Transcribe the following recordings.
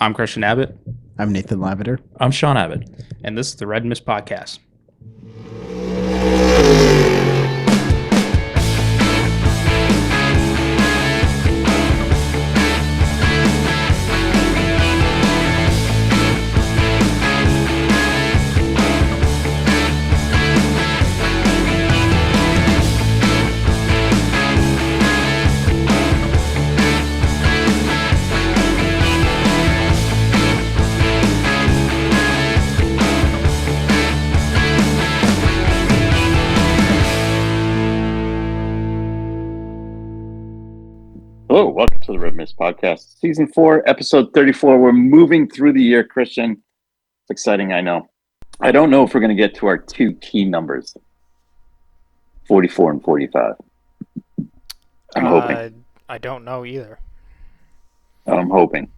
I'm Christian Abbott. I'm Nathan Lavender. I'm Sean Abbott, and this is the Red Mist Podcast. Hello, welcome to the Red Mist Podcast, Season 4, Episode 34. We're moving through the year, Christian. It's exciting, I know. I don't know if we're going to get to our two key numbers, 44 and 45. I'm hoping. I don't know either. I'm hoping.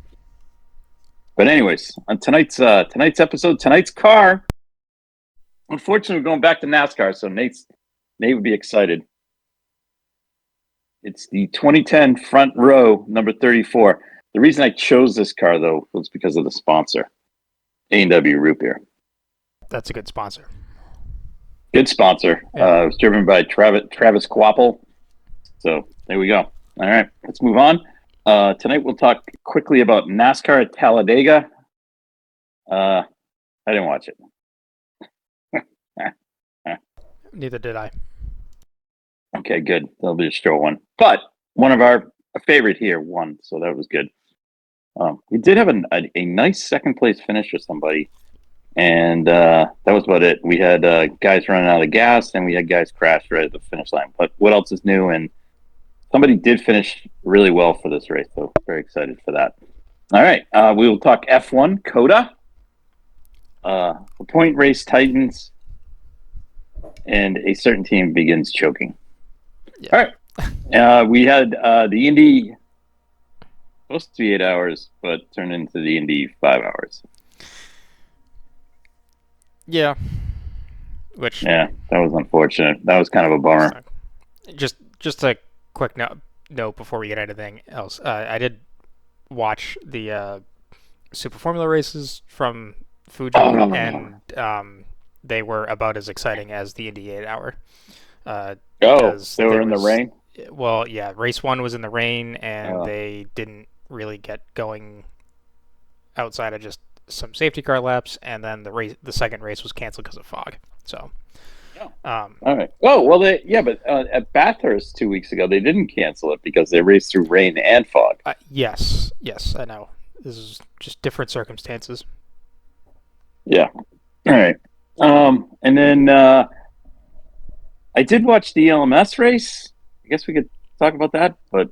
But anyways, on tonight's episode, tonight's car, unfortunately, we're going back to NASCAR, so Nate would be excited. It's the 2010 front row, number 34. The reason I chose this car, though, was because of the sponsor, A&W Root Beer. That's a good sponsor. Good sponsor. Yeah. It was driven by Travis Quapple. So there we go. All right, let's move on. Tonight we'll talk quickly about NASCAR at Talladega. I didn't watch it. Neither did I. Okay, good. That'll be a short one. But one of our favorite here won, so that was good. We did have a nice second place finish for somebody, and that was about it. We had guys running out of gas, and we had guys crash right at the finish line. But what else is new? And somebody did finish really well for this race, so very excited for that. All right, we will talk F1, COTA, the point race tightens, and a certain team begins choking. Yeah. All right. We had the Indy supposed to be 8 hours, but turned into the Indy 5 hours. Yeah. Yeah, that was unfortunate. That was kind of a bummer. Just a quick note before we get anything else. I did watch the Super Formula races from Fuji, and they were about as exciting as the Indy 8 hour. They were in the rain? Well, yeah, race 1 was in the rain, and they didn't really get going outside of just some safety car laps, and then the second race was canceled because of fog. So, all right. Oh, well, but at Bathurst 2 weeks ago, they didn't cancel it because they raced through rain and fog. Yes, I know. This is just different circumstances. Yeah. All right. And then I did watch the LMS race. I guess we could talk about that, but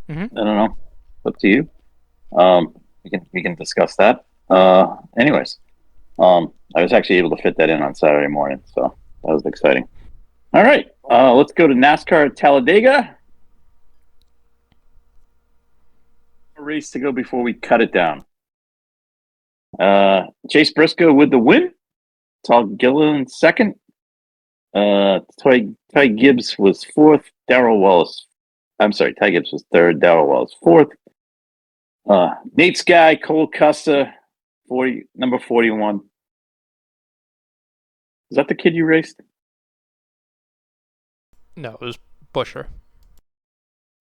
I don't know. Up to you. We can discuss that. Anyways, I was actually able to fit that in on Saturday morning, so that was exciting. All right, let's go to NASCAR at Talladega. A race to go before we cut it down. Chase Briscoe with the win. Todd Gilliland second. Ty Gibbs was fourth. Ty Gibbs was third. Darrell Wallace fourth. Nate Sky, Cole Custer, number 41. Is that the kid you raced? No, it was Buescher.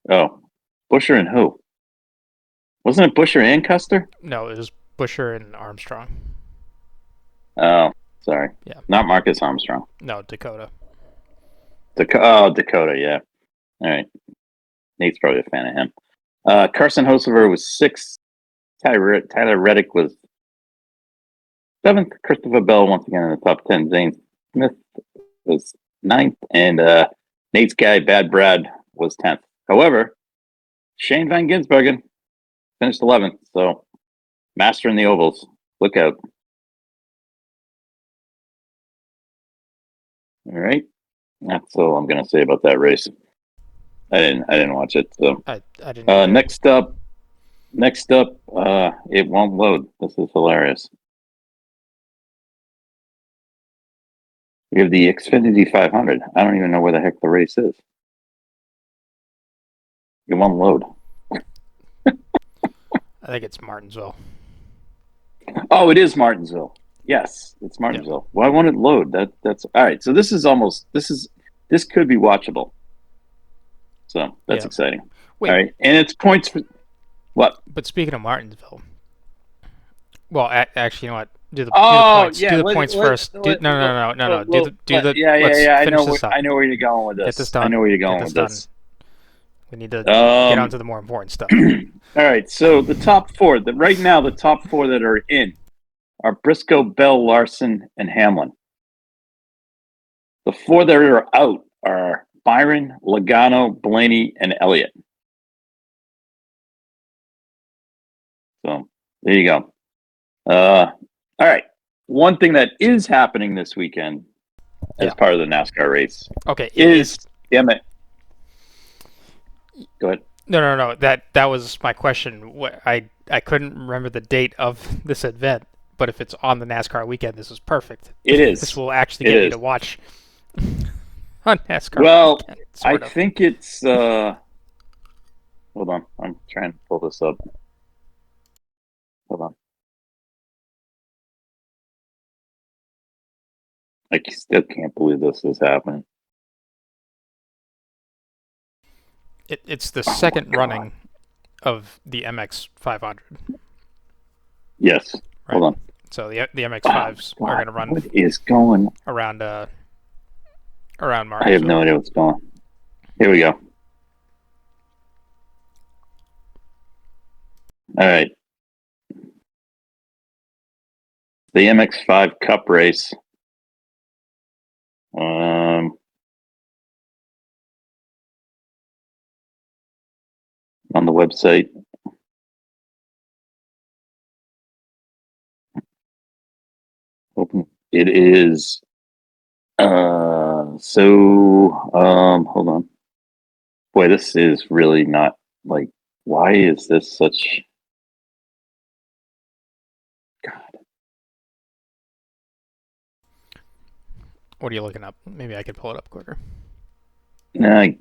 Oh, Buescher and who? Wasn't it Buescher and Custer? No, it was Buescher and Armstrong. Oh, sorry. Yeah. Not Marcus Armstrong. No, Dakota. Dakota, yeah. All right. Nate's probably a fan of him. Carson Hocevar was sixth. Tyler Reddick was seventh. Christopher Bell once again in the top 10. Zane Smith was ninth. And Nate's guy, Bad Brad, was 10th. However, Shane Van Gisbergen finished 11th. So, master in the ovals. Look out. All right. That's all I'm going to say about that race. I didn't watch it. So I didn't. Next up, it won't load. This is hilarious. We have the Xfinity 500. I don't even know where the heck the race is. It won't load. I think it's Martinsville. Oh, it is Martinsville. Yes, it's Martinsville. Well, I want it load. That's all right. So this could be watchable. So that's exciting. Wait. All right, and it's points for what? But speaking of Martinsville, well, actually, you know what? Do the points. Yeah, do the points first. No. Do the. Yeah. Let's I finish know. this up. I know where you're going with this. Get this done. I know where you're going Get with this this. done. We need to get on to the more important stuff. All right. So the top four. Right now, the top four that are in are Briscoe, Bell, Larson, and Hamlin. The four that are out are Byron, Logano, Blaney, and Elliott. So there you go. All right. One thing that is happening this weekend as part of the NASCAR race is damn it. Go ahead. No. That was my question. I couldn't remember the date of this event, but if it's on the NASCAR weekend, this is perfect. It is. This will actually get me to watch on NASCAR. Well, weekend, I think it's. Hold on, I'm trying to pull this up. Hold on. I still can't believe this is happening. It's the second running of the MX 500. Yes. Right. Hold on. So the MX 5s are going to run. What is going around Martinsville? I have no idea what's going on. Here we go. All right. The MX5 Cup race. On the website. Open. It is. Hold on. Boy, this is really not like. Why is this such? God. What are you looking up? Maybe I could pull it up quicker. Nah, I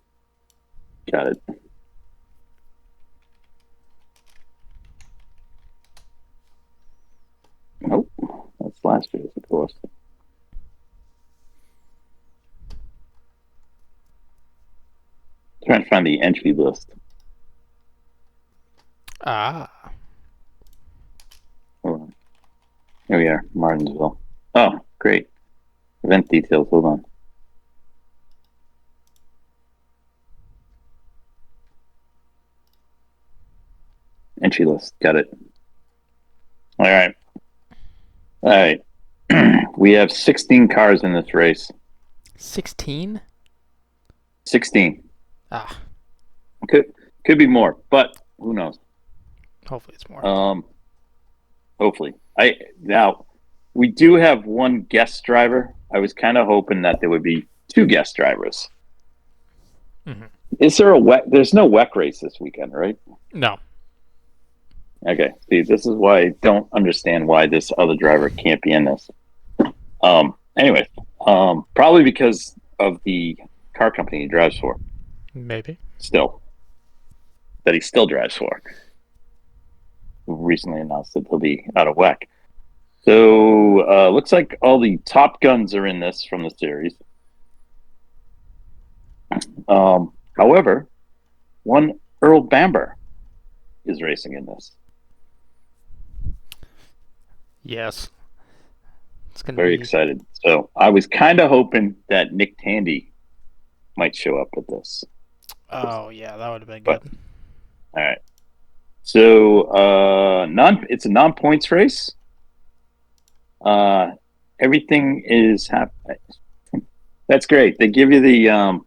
got it. Nope, that's last year's, of course. Trying to find the entry list. Ah. Hold on. Here we are, Martinsville. Oh, great. Event details, hold on. Entry list, got it. All right. We have 16 cars in this race. 16? 16. Ah. Could be more, but who knows? Hopefully it's more. Hopefully. Now we do have one guest driver. I was kind of hoping that there would be two guest drivers. Mm-hmm. Is there a WEC? There's no WEC race this weekend, right? No. Okay. See, this is why I don't understand why this other driver can't be in this. Anyway, probably because of the car company he drives for. Maybe. That he still drives for. Recently announced that he'll be out of WEC. So, looks like all the top guns are in this from the series. However, one Earl Bamber is racing in this. Yes. It's gonna Very be excited. So I was kind of hoping that Nick Tandy might show up with this. Oh yeah, that would have been good. All right. So it's a non-points race. Everything is happening. That's great. They give you the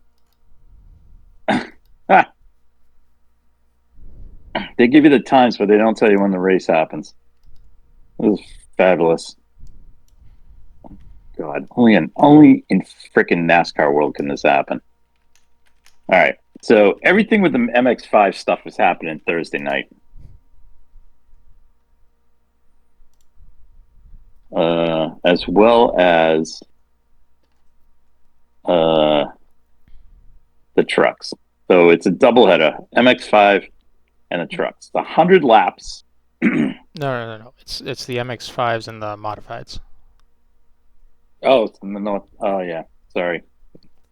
they give you the times, but they don't tell you when the race happens. This is fabulous. God, only in freaking NASCAR world can this happen. All right. So everything with the MX5 stuff is happening Thursday night. As well as the trucks. So it's a doubleheader, MX5 and the trucks. The 100 laps No. It's the MX-5s and the modifieds. Oh, it's in the north. Oh, yeah. Sorry.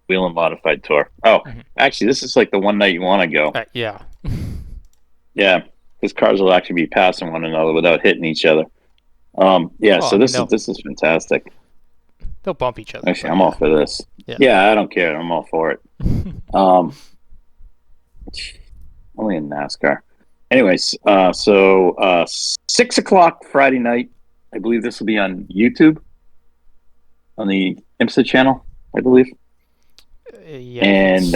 Wheel and Modified Tour. Oh, Mhm. actually, this is like the one night you want to go. Yeah. Yeah, because cars will actually be passing one another without hitting each other. Yeah, Well, so I mean, this is fantastic. they'll bump each other. Actually, but I'm all for this. Yeah. Yeah, I don't care. I'm all for it. Um, only in NASCAR. Anyways, so 6 o'clock Friday night. I believe this will be on YouTube on the IMSA channel, I believe. Yeah. And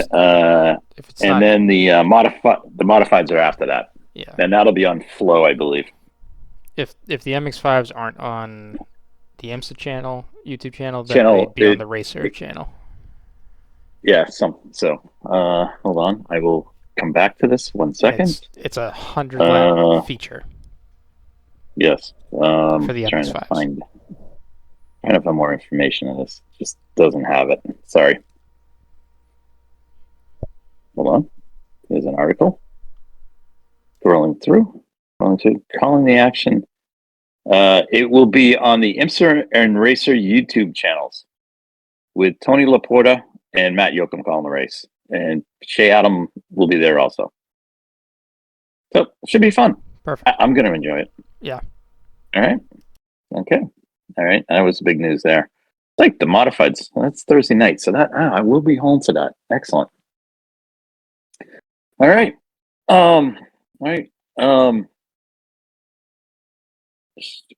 if it's not, then the modifieds are after that. yeah. And that'll be on Flow, I believe. If the MX-5s aren't on the IMSA channel, YouTube channel, then they'd be on the Racer channel. Yeah, so hold on. I will come back to this 1 second. It's a 100-lap feature. Yes. For the trying MX-5s. to find more information on this. Just doesn't have it. Sorry. Hold on. There's an article. Scrolling through. Calling the action. It will be on the IMSA and Racer YouTube channels with Tony Laporta and Matt Yoakum calling the race. And Shea Adam will be there also. So it should be fun. Perfect. I'm going to enjoy it. Yeah. All right. Okay. All right. That was big news there. Like the modifieds. That's Thursday night. So that I will be home for that. Excellent. All right. All right.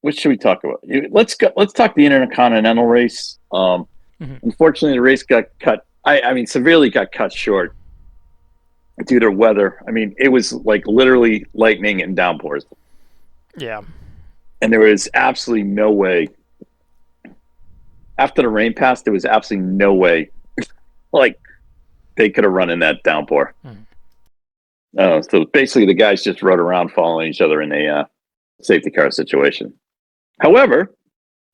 What should we talk about? Let's talk the Intercontinental race. Unfortunately, the race got cut. I mean, severely got cut short due to weather. I mean, it was like literally lightning and downpours. Yeah. And there was absolutely no way. After the rain passed, there was absolutely no way, like, they could have run in that downpour. So basically, the guys just rode around following each other in a safety car situation. However,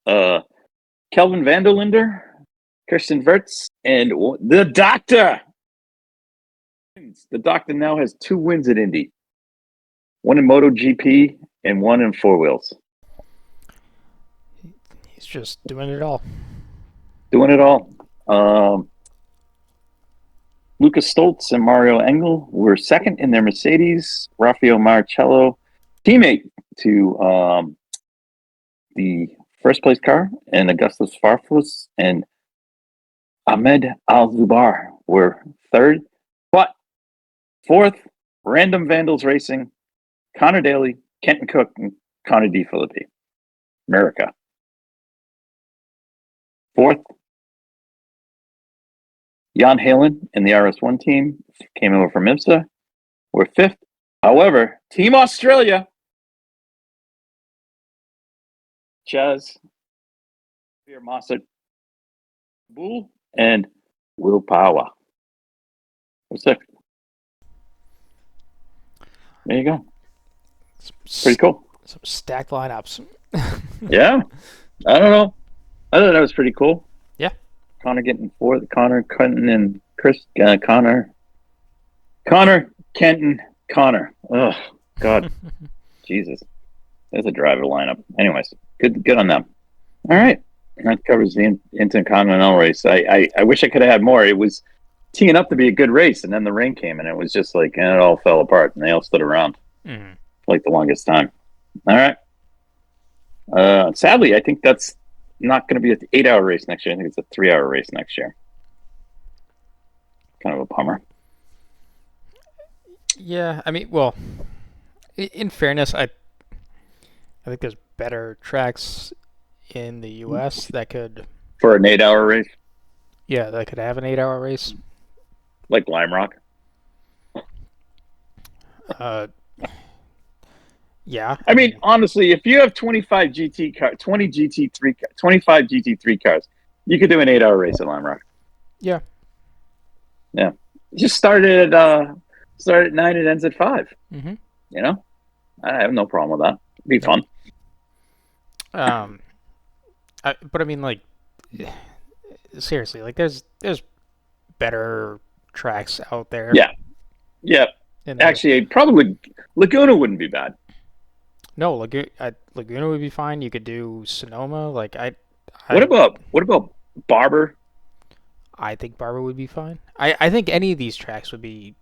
Kelvin Vanderlinder, Kirsten Wirtz, and the Doctor. The Doctor now has 2 wins at Indy. One in MotoGP and one in 4 wheels. He's just doing it all. Lucas Stoltz and Mario Engel were second in their Mercedes. Rafael Marcello, teammate to the first place car, and Augustus Farfus and Ahmed Al-Zubar were third. But fourth, Random Vandals Racing, Connor Daly, Kenton Cook, and Connor DeFilippi. America. Fourth, Jan Halen and the RS1 team came over from IMSA. Were fifth. However, Team Australia, Chaz, Pierre Mossert, Bull, and Will Power. What's that? There you go. Pretty cool. Some stacked lineups. Yeah. I don't know. I thought that was pretty cool. Yeah. Connor getting fourth. Connor, Kenton, and Chris. Connor, Kenton, Connor. Oh, God. Jesus. There's a driver lineup. Anyways, good on them. All right. That covers the Intercontinental race. I wish I could have had more. It was teeing up to be a good race, and then the rain came, and it was just like, and it all fell apart, and they all stood around for like the longest time. All right. Sadly, I think that's not going to be an 8-hour race next year. I think it's a 3-hour race next year. Kind of a bummer. Yeah, I mean, well, in fairness, I think there's better tracks in the U.S. that could... For an 8-hour race? Yeah, that could have an 8-hour race. Like Lime Rock? Yeah. I mean, honestly, if you have 25 GT3 cars, you could do an 8-hour race at Lime Rock. Yeah. Yeah. Just start at 9, it ends at 5. Mm-hmm. You know? I have no problem with that. It'd be fun. But I mean, like, seriously, like, there's better tracks out there. Yeah. Yeah. Actually, probably Laguna wouldn't be bad. No, Laguna would be fine. You could do Sonoma. Like What about Barber? I think Barber would be fine. I think any of these tracks would be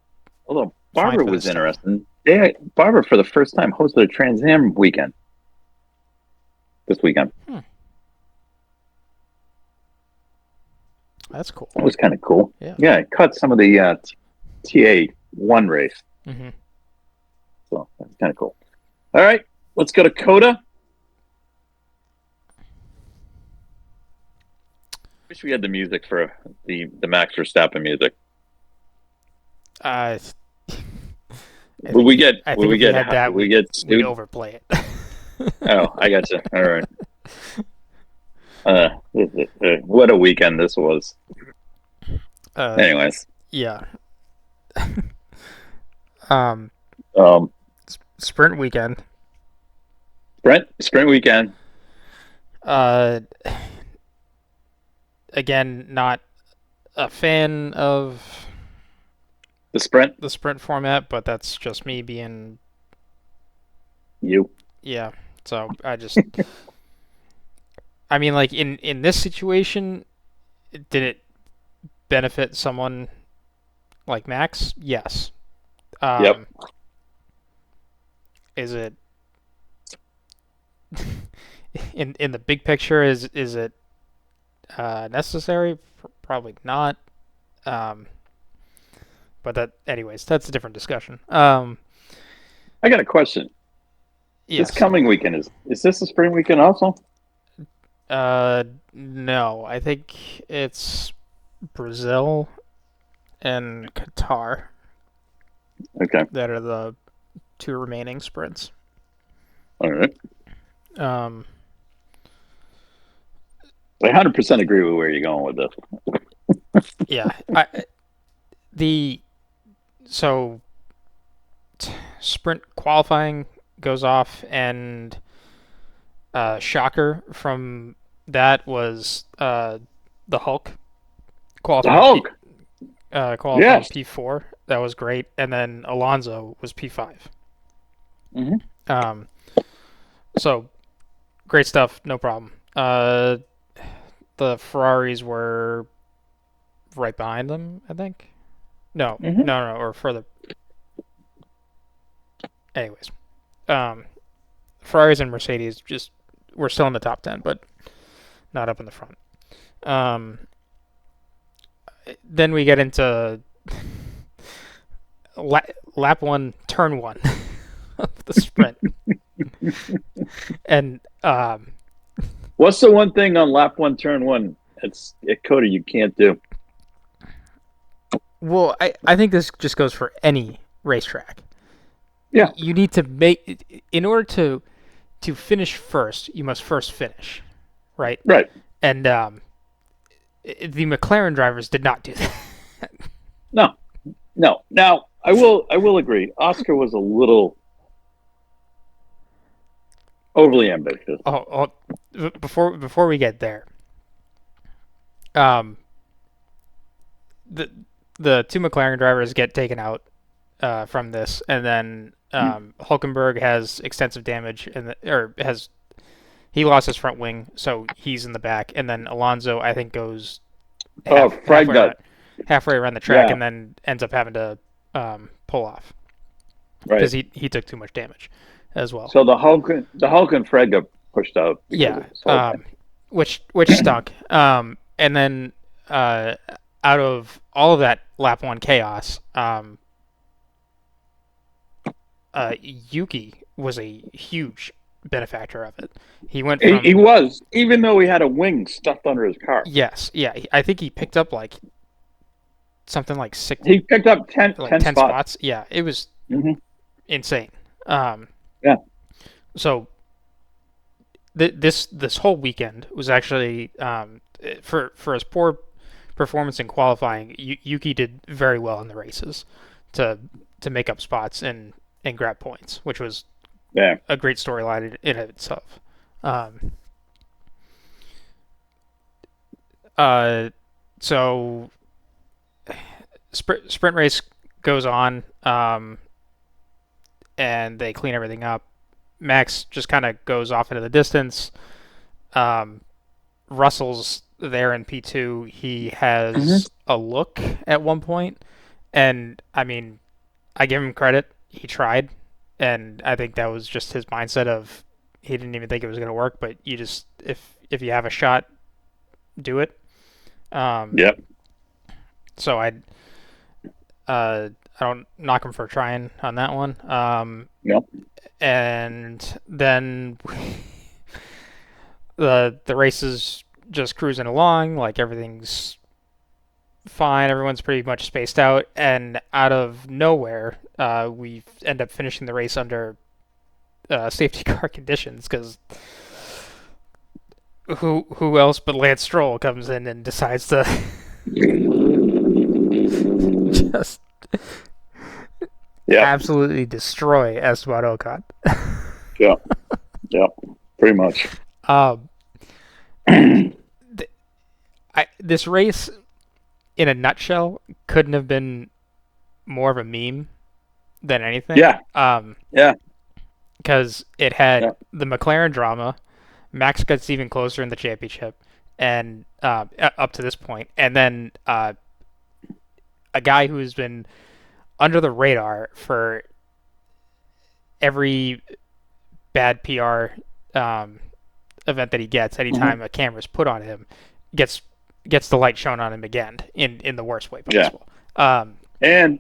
Although fine Barber for was this stuff. interesting. Barber for the first time hosted a Trans Am weekend this weekend. That's cool. That was kind of cool. Yeah. It cut some of the TA1 race. Mm-hmm. So that's kind of cool. All right, let's go to COTA. Wish we had the music for the Max Verstappen music. Will we get? I Will think we if get? we had that, we get we'd sued? overplay it. Oh, I got you. All right. What a weekend this was. Anyways. Yeah. Sprint weekend. Sprint weekend. Again, not a fan of the sprint format, but that's just me being you. Yeah. So I mean, like in this situation, did it benefit someone like Max? Yes. Yep. Is it in the big picture? Is it necessary? Probably not. But anyways, that's a different discussion. I got a question. Yes. This coming weekend is this a spring weekend also? No. I think it's Brazil and Qatar. Okay. That are the two remaining sprints. All right. I 100% agree with where you're going with this. Yeah. Sprint qualifying goes off, and shocker from that was the Hulk qualifying. Qualifying yes. P4. That was great, and then Alonso was P5. Mm-hmm. So great stuff, no problem. The Ferraris were right behind them, I think. No, or further. Anyways, Ferraris and Mercedes just were still in the top 10, but not up in the front. Then we get into lap 1, turn 1 of the sprint. And what's the one thing on lap 1, turn 1 at COTA you can't do? Well, I think this just goes for any racetrack. Yeah. You need to make, in order to finish first, you must first finish, right? Right. And the McLaren drivers did not do that. No. Now, I will agree. Oscar was a little overly ambitious. Before we get there, the two McLaren drivers get taken out from this, and then Hulkenberg has extensive damage, he lost his front wing, so he's in the back, and then Alonso I think goes halfway around the track, and then ends up having to pull off because he took too much damage as well. So the Hulk and Fred got pushed out. Which stunk. And then out of all of that lap 1 chaos, Yuki was a huge benefactor of it. He went from, he was, even though he had a wing stuffed under his car. Yes, yeah. I think he picked up like something like 6. He picked up 10 spots. Yeah, it was insane. Yeah. So this whole weekend was actually for his poor performance in qualifying. Yuki did very well in the races to make up spots and grab points, which was a great storyline in of itself. So sprint race goes on, and they clean everything up. Max just kind of goes off into the distance. Russell's there in P2. He has a look at one point, and I mean, I give him credit. He tried, and I think that was just his mindset of he didn't even think it was going to work. But you just if you have a shot, do it. Yep. So I don't knock him for trying on that one. Yep. And then the race is just cruising along, like everything's fine, everyone's pretty much spaced out, and out of nowhere, we end up finishing the race under safety car conditions, because who else but Lance Stroll comes in and decides to just absolutely destroy Esteban Ocon. Yeah, pretty much. This race, in a nutshell, couldn't have been more of a meme than anything. Yeah. Because it had the McLaren drama. Max gets even closer in the championship, and up to this point, and then a guy who's been under the radar for every bad PR event that he gets, anytime a camera's put on him, gets the light shown on him again in the worst way possible. And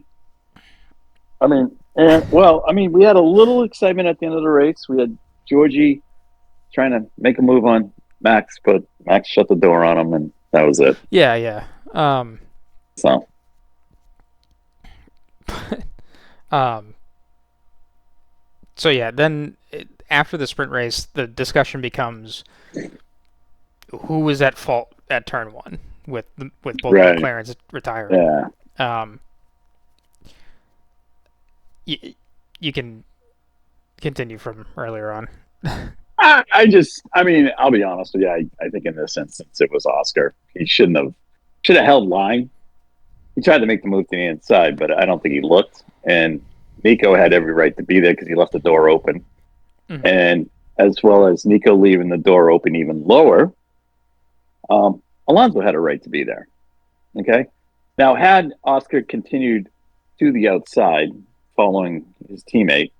we had a little excitement at the end of the race. We had Georgie trying to make a move on Max, but Max shut the door on him, and that was it. Yeah. So yeah, then after the sprint race, the discussion becomes who was at fault at turn one with both McLarens retiring. You can continue from earlier on. I'll be honest with you. I think in this instance it was Oscar. He should have held line. He tried to make the move to the inside, but I don't think he looked. And Nico had every right to be there because he left the door open. Mm-hmm. And as well as Nico leaving the door open even lower, Alonso had a right to be there. Okay? Now, had Oscar continued to the outside following his teammate,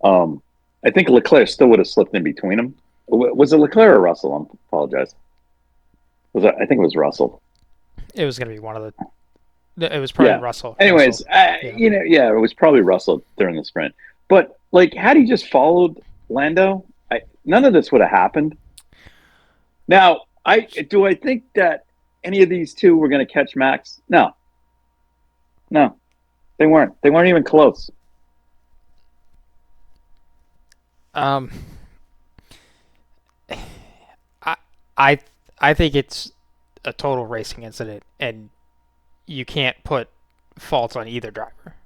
I think Leclerc still would have slipped in between them. Was it Leclerc or Russell? I apologize. I think it was Russell. It was going to be one of the... It was probably Russell. Anyways, it was probably Russell during the sprint. But, had he just followed Lando, none of this would have happened. Now, do I think that any of these two were going to catch Max? No. They weren't. They weren't even close. I think it's a total racing incident, and you can't put faults on either driver.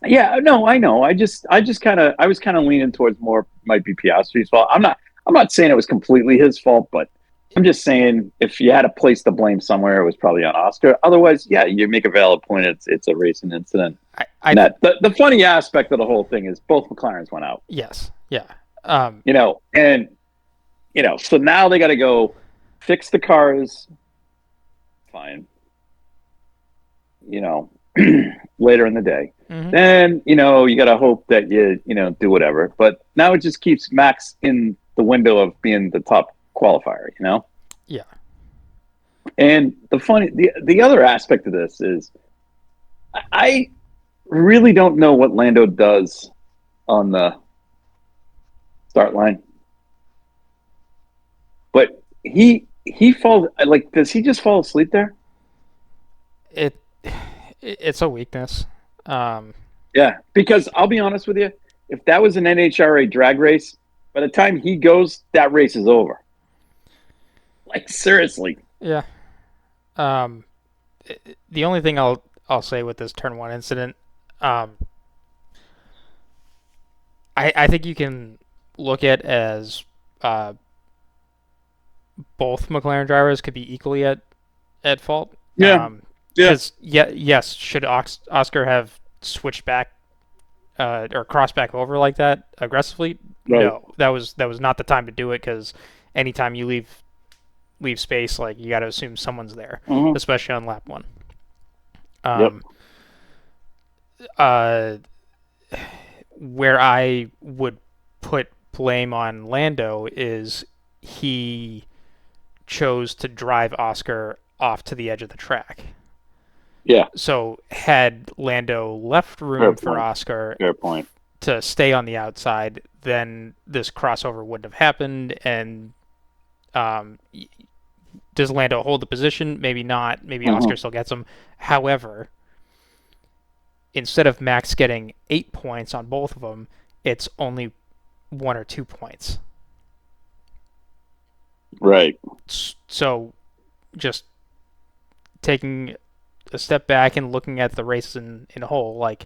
Yeah, no, I know. I was kind of leaning towards more might be Piastri's fault. I'm not saying it was completely his fault, but I'm just saying if you had to place the blame somewhere, it was probably on Oscar. Otherwise, yeah, you make a valid point. It's a racing incident. The funny aspect of the whole thing is both McLarens went out. Yes. Yeah. So now they got to go fix the cars. Fine. Later in the day. Mm-hmm. Then, you got to hope that you do whatever. But now it just keeps Max in the window of being the top qualifier, Yeah. And the other aspect of this is I really don't know what Lando does on the start line. But he falls, does he just fall asleep there? It's a weakness. Yeah, because I'll be honest with you, if that was an NHRA drag race, by the time he goes, that race is over. Seriously. Yeah. The only thing I'll say with this turn one incident, I think you can look at as both McLaren drivers could be equally at fault. Yeah. Because yes, should Oscar have switched back or cross back over like that aggressively. Right. No, that was not the time to do it, because anytime you leave space, like, you got to assume someone's there, Mhm. especially on lap one. Yep. Where I would put blame on Lando is he chose to drive Oscar off to the edge of the track. Yeah. So had Lando left room for Oscar Fair point. to stay on the outside, then this crossover wouldn't have happened. And does Lando hold the position? Maybe not. Maybe Oscar still gets him. However, instead of Max getting 8 points on both of them, it's only 1 or 2 points. Right. So just taking a step back and looking at the race in a whole, like,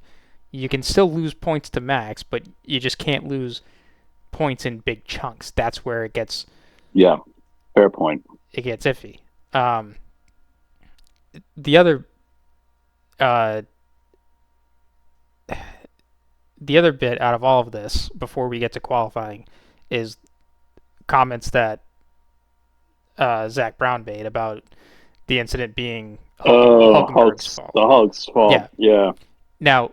you can still lose points to Max, but you just can't lose points in big chunks. That's where it gets fair point. It gets iffy. The other bit out of all of this, before we get to qualifying, is comments that Zach Brown made about the incident being Hulkenberg's fault. The Hulk's fault. Yeah. Now,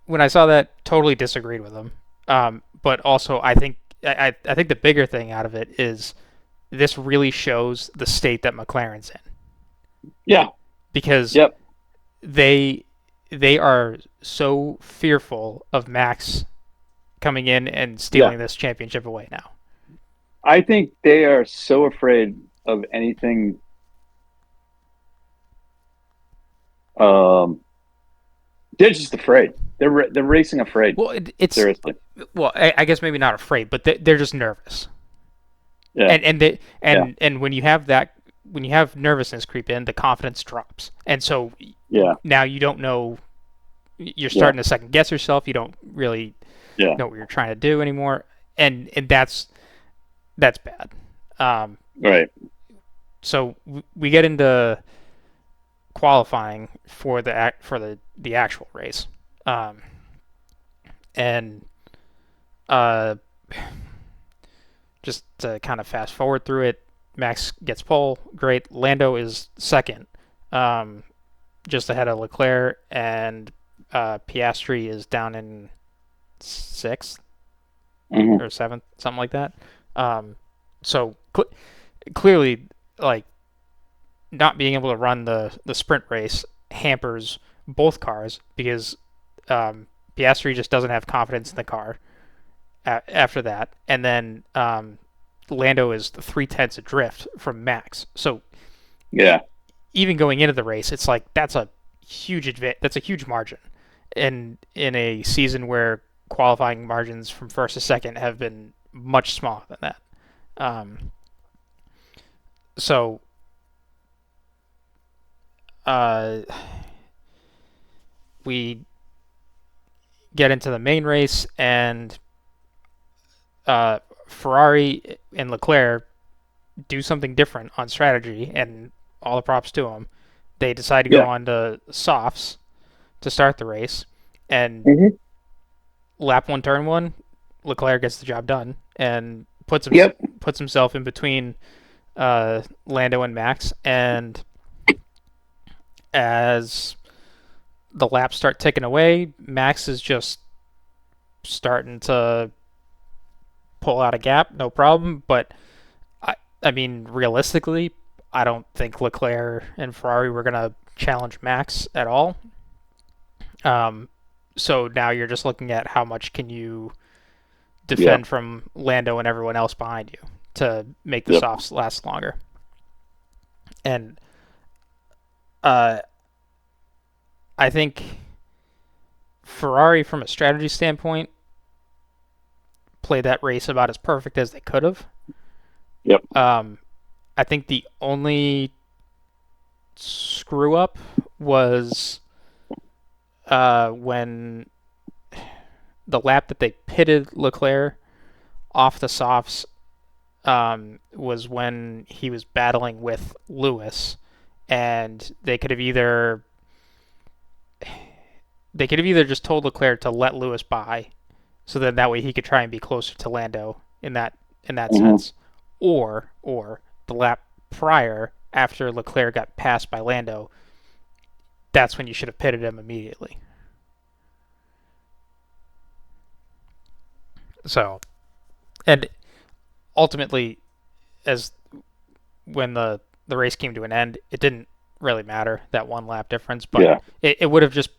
when I saw that, totally disagreed with him. But also, I think the bigger thing out of it is this really shows the state that McLaren's in. Yeah. Because they are so fearful of Max coming in and stealing this championship away now. I think they are so afraid of anything. They're just afraid. They're racing afraid. Well, it's seriously. Well, I guess maybe not afraid, but they're just nervous. Yeah. And when you have nervousness creep in, the confidence drops, and so now you don't know. You're starting to second guess yourself. You don't really know what you're trying to do anymore, and that's bad. Right. So we get into qualifying for the actual race, and just to kind of fast forward through it, Max gets pole, great. Lando is second, just ahead of Leclerc, and Piastri is down in sixth or seventh, something like that. So clearly, like, not being able to run the sprint race hampers both cars, because Piastri just doesn't have confidence in the car after that. And then Lando is 0.3 adrift from Max. So even going into the race, it's like that's a huge margin in a season where qualifying margins from first to second have been much smaller than that. So we get into the main race, and Ferrari and Leclerc do something different on strategy, and all the props to them. They decide to go on to softs to start the race, and lap 1, turn 1, Leclerc gets the job done and puts himself in between Lando and Max. And as the laps start ticking away, Max is just starting to pull out a gap, no problem. But I mean, realistically, I don't think Leclerc and Ferrari were gonna challenge Max at all. So now you're just looking at how much can you defend from Lando and everyone else behind you to make the softs last longer. And I think Ferrari, from a strategy standpoint, played that race about as perfect as they could have. I think the only screw up was when the lap that they pitted Leclerc off the softs was when he was battling with Lewis, and they could have either they could have either just told Leclerc to let Lewis by, so that way he could try and be closer to Lando in that sense, or the lap prior, after Leclerc got passed by Lando, that's when you should have pitted him immediately. So, and ultimately, as when the race came to an end, it didn't really matter, that one lap difference, but it would have just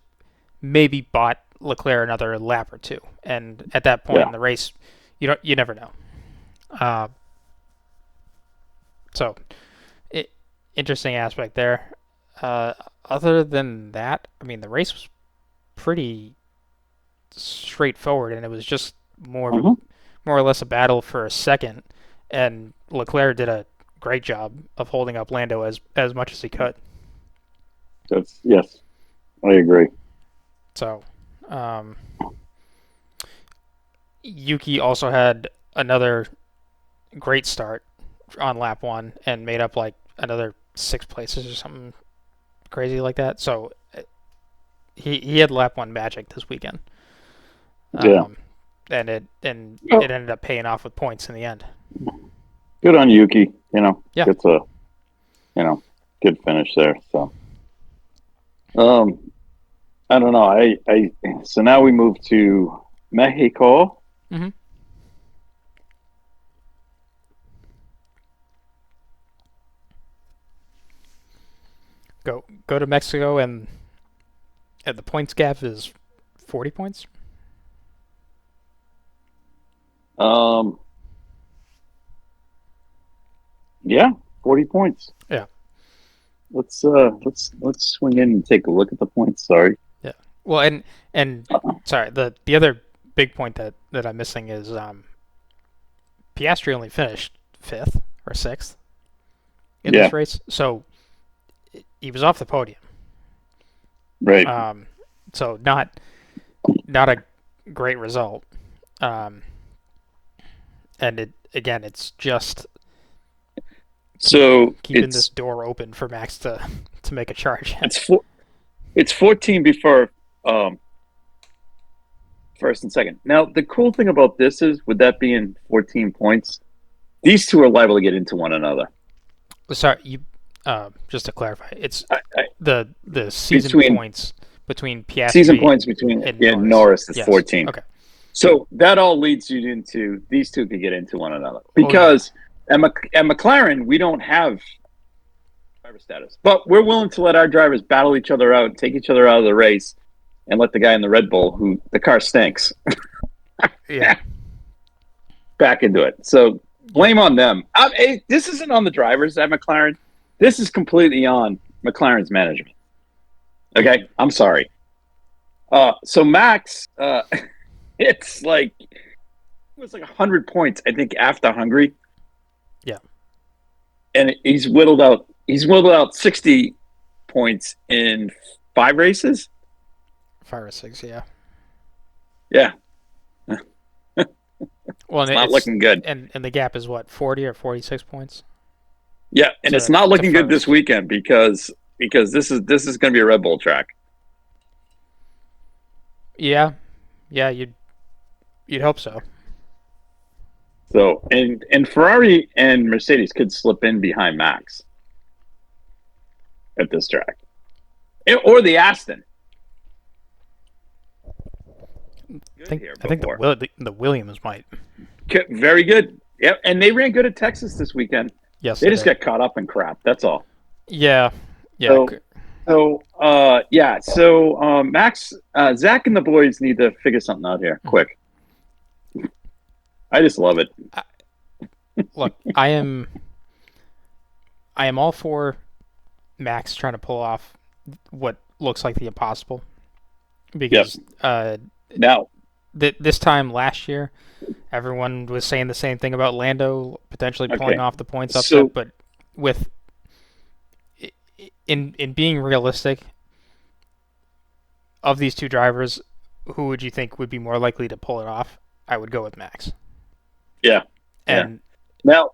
maybe bought Leclerc another lap or two, and at that point in the race, you never know. So, interesting aspect there. Other than that, I mean, the race was pretty straightforward, and it was just more or less a battle for a second, and Leclerc did a great job of holding up Lando as much as he could. Yes, I agree. So, Yuki also had another great start on lap 1 and made up like another 6 places or something crazy like that. So he had lap 1 magic this weekend. And it ended up paying off with points in the end. Good on Yuki. It's a good finish there. So I don't know. So now we move to Mexico. Mm-hmm. Go to Mexico, and the points gap is 40 points. Yeah, 40 points. Yeah. Let's swing in and take a look at the points. Sorry. Yeah. Well, and sorry, the other big point that I'm missing is Piastri only finished 5th or 6th in this race, so he was off the podium. Right. So not a great result. And it's just keeping this door open for Max to make a charge. It's 14 before first and second. Now the cool thing about this is, with that being 14 points, these two are liable to get into one another. Sorry, you. Just to clarify, it's the season points between Piastri. Season points between Norris is 14. Okay. So that all leads you into these two could get into one another, because at McLaren we don't have driver status, but we're willing to let our drivers battle each other out, take each other out of the race, and let the guy in the Red Bull, who the car stinks, back into it. So blame on them. This isn't on the drivers at McLaren. This is completely on McLaren's management. Okay, I'm sorry. So Max, it was like 100 points, I think, after Hungary. Yeah, and he's whittled out 60 points in 5 races. 5 or 6, yeah. Yeah. Well, it's not looking good. And the gap is what, 40 or 46 points? Yeah, and it's not looking good this weekend because this is going to be a Red Bull track. Yeah, you'd hope so. So and Ferrari and Mercedes could slip in behind Max at this track, or the Aston. I think the Williams might. Very good. Yep, and they ran good at Texas this weekend. Yes, they just got caught up in crap. That's all. Yeah. So Max, Zach, and the boys need to figure something out here quick. I just love it. Look, I am all for Max trying to pull off what looks like the impossible, because now this time last year, everyone was saying the same thing about Lando potentially pulling off the points upset, but with in being realistic, of these two drivers, who would you think would be more likely to pull it off? I would go with Max. Yeah. And now,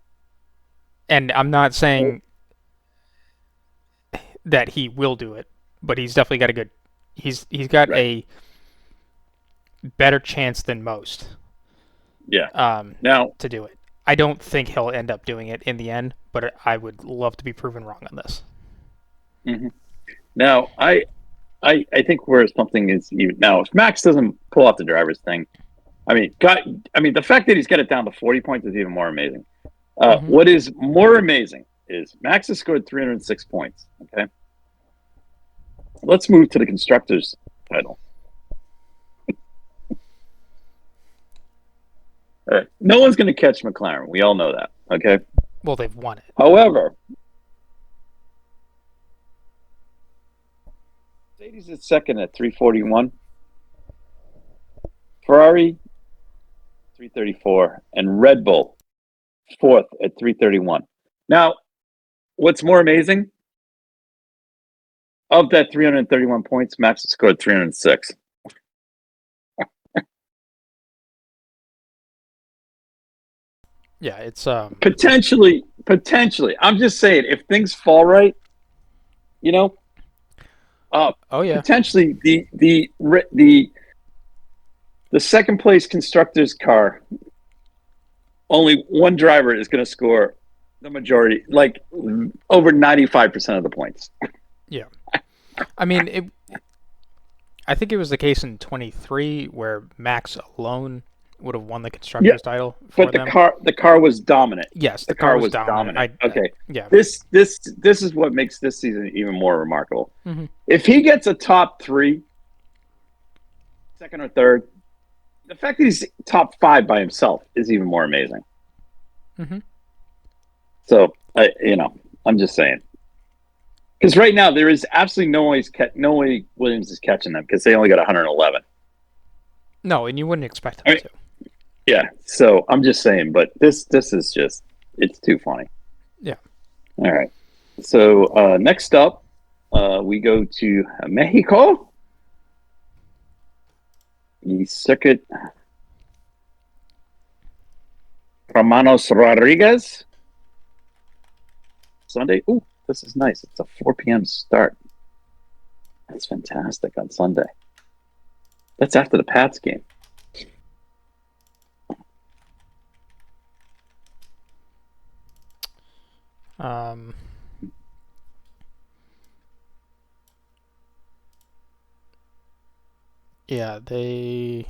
and I'm not saying that he will do it, but he's definitely got a good He's got Right. a better chance than most. Yeah. Now, To do it. I don't think he'll end up doing it in the end, but I would love to be proven wrong on this. mhm. Now, I think where something is even now, if Max doesn't pull off the driver's thing, the fact that he's got it down to 40 points is even more amazing. What is more amazing is Max has scored 306 points. Okay, let's move to the constructors title. All right. No one's going to catch McLaren. We all know that. Okay. Well, they've won it. However, Mercedes is second at 341. Ferrari 334, and Red Bull fourth at 331. Now, what's more amazing? Of that 331 points, Max has scored 306. Yeah, it's Potentially. I'm just saying, if things fall right, oh yeah, potentially the second place constructors car, only one driver is going to score the majority, like over 95% of the points. Yeah. I mean, I think it was the case in 23 where Max alone would have won the constructors title for but them. the car was dominant. Yes, the car was dominant. Okay. Yeah. This is what makes this season even more remarkable. Mm-hmm. If he gets a top 3, second or third, the fact that he's top 5 by himself is even more amazing. Mm-hmm. So I'm just saying, because right now there is absolutely no way Williams is catching them because they only got 111. No, and you wouldn't expect them to. Yeah, so I'm just saying, but this is just, it's too funny. Yeah. All right. So next up, we go to Mexico. The circuit Hermanos Rodriguez. Sunday. Ooh, this is nice. It's a 4 p.m. start. That's fantastic on Sunday. That's after the Pats game. Yeah, they.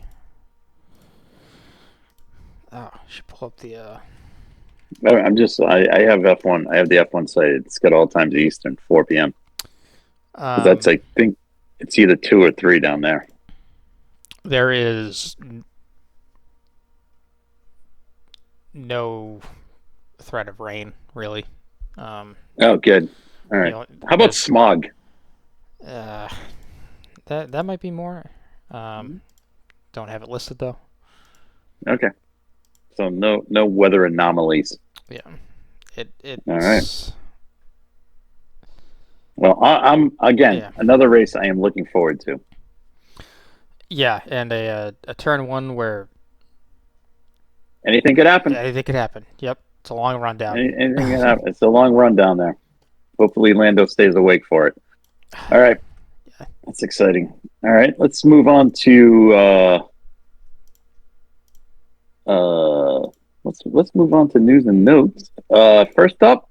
Oh, I should pull up the. I have F1. I have the F1 site. It's got all times Eastern, 4 p.m. That's, I think, it's either 2 or 3 down there. There is no threat of rain, really. Oh, good. All right. How about smog? That might be more. Don't have it listed though. Okay. So no weather anomalies. Yeah. It's all right. Well, I'm again another race I am looking forward to. Yeah, and a turn 1 where anything could happen. Anything could happen. Yep. It's a long run down. Anything can happen. It's a long run down there. Hopefully Lando stays awake for it. All right. Yeah. That's exciting. All right. Let's move on to let's move on to news and notes. First up,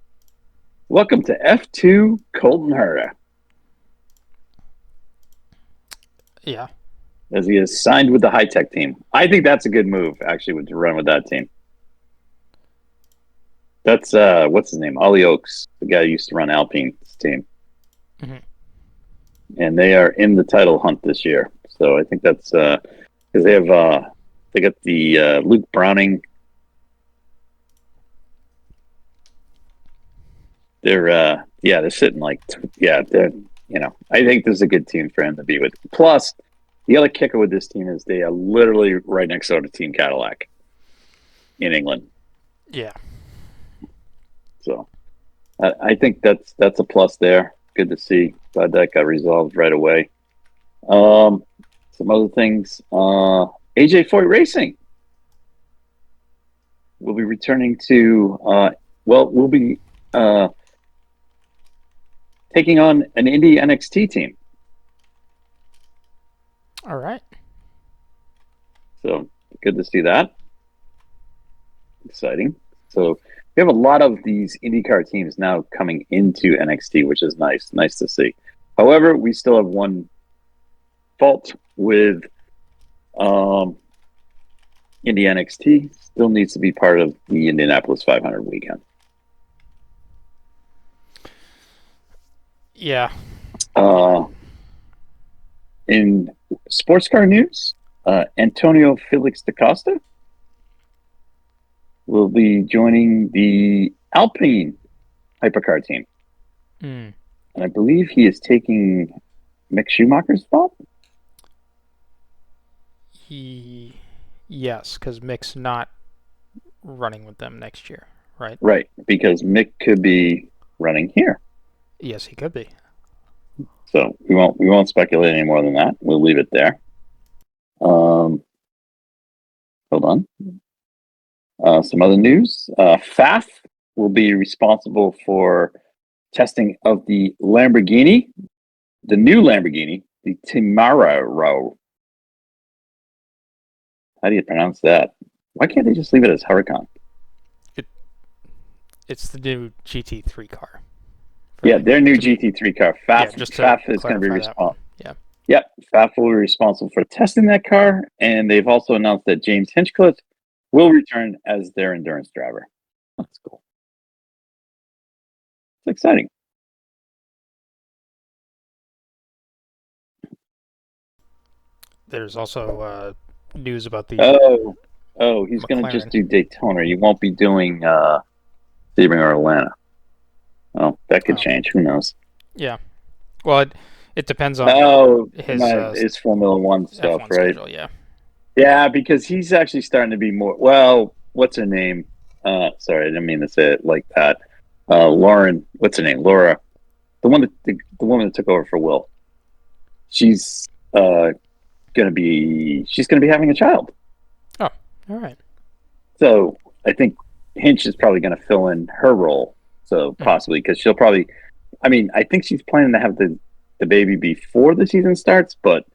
welcome to F2 Colton Herta. Yeah. As he is signed with the high-tech team. I think that's a good move, actually, to run with that team. That's, what's his name? Ollie Oaks, the guy who used to run Alpine's team. Mm-hmm. And they are in the title hunt this year. So I think that's, because they have, they got the Luke Browning. They're sitting like, they're, I think this is a good team for him to be with. Plus, the other kicker with this team is they are literally right next door to Team Cadillac in England. Yeah. So I think that's a plus there. Good to see. Glad that got resolved right away. Some other things. AJ4 Racing will be returning to, we'll be taking on an Indy NXT team. All right. So good to see that. Exciting. So we have a lot of these IndyCar teams now coming into NXT, which is nice. Nice to see. However, we still have one fault with Indy NXT. Still needs to be part of the Indianapolis 500 weekend. Yeah. In sports car news, Antonio Felix da Costa will be joining the Alpine hypercar team. Mm. And I believe he is taking Mick Schumacher's spot. Yes, because Mick's not running with them next year, right? Right, because Mick could be running here. Yes, he could be. So we won't speculate any more than that. We'll leave it there. Hold on. Some other news. FAF will be responsible for testing of the Lamborghini, the new Lamborghini, the Timararo. How do you pronounce that? Why can't they just leave it as Huracan? It's the new GT3 car. Yeah, their new GT3 car. FAF is going to be responsible. Yeah. Yep, FAF will be responsible for testing that car, and they've also announced that James Hinchcliffe will return as their endurance driver. That's cool. It's exciting. There's also news about the he's going to just do Daytona. You won't be doing Sebring or Atlanta. Oh, that could change. Who knows? Yeah. Well, it depends on his Formula One stuff, F1 right? schedule, yeah. Yeah, because he's actually starting to be more. Well, what's her name? Sorry, I didn't mean to say it like that. Lauren, what's her name? Laura, the woman that took over for Will. She's gonna be having a child. Oh, all right. So I think Hinch is probably going to fill in her role. So possibly because she'll probably. I mean, I think she's planning to have the baby before the season starts, but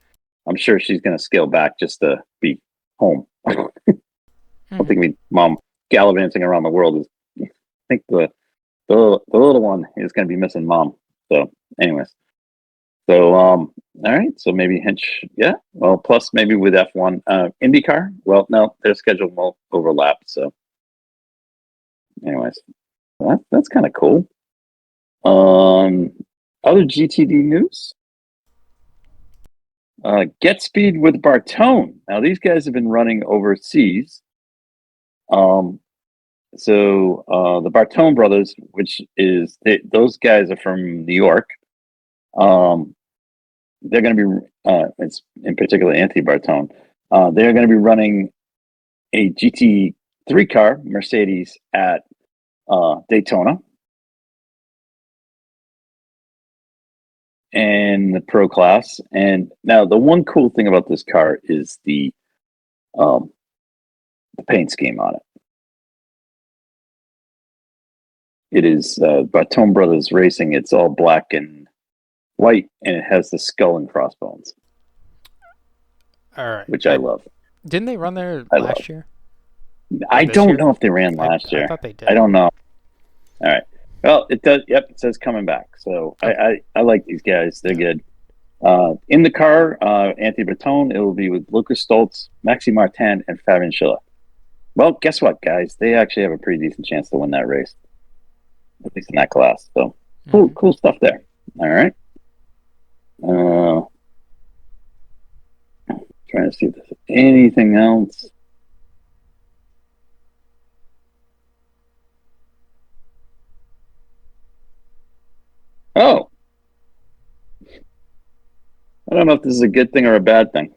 I'm sure she's going to scale back just to be home. I don't think mom gallivanting around the world is. I think the little one is going to be missing mom. So, anyways, all right. So maybe Hinch, yeah. Well, plus maybe with F1, IndyCar. Well, no, their schedule won't overlap. So, anyways, that's kind of cool. Other GTD news. Get Speed with Bartone. Now these guys have been running overseas. So the Bartone brothers, which is those guys are from New York. They're going to be, it's in particular Anthony Bartone. They're going to be running a GT3 car, Mercedes, at Daytona. And the pro class. And now the one cool thing about this car is the paint scheme on it. It is Bartone Brothers Racing. It's all black and white, and it has the skull and crossbones. All right. Which I love. Didn't they run there last year? I don't know if they ran last year. I thought they did. I don't know. All right. Well, it does. Yep, it says coming back. So I like these guys. They're good. In the car, Anthony Bartone, it will be with Lucas Stoltz, Maxi Martin, and Fabian Schiller. Well, guess what, guys? They actually have a pretty decent chance to win that race, at least in that class. So cool stuff there. All right. Trying to see if there's anything else. Oh, I don't know if this is a good thing or a bad thing.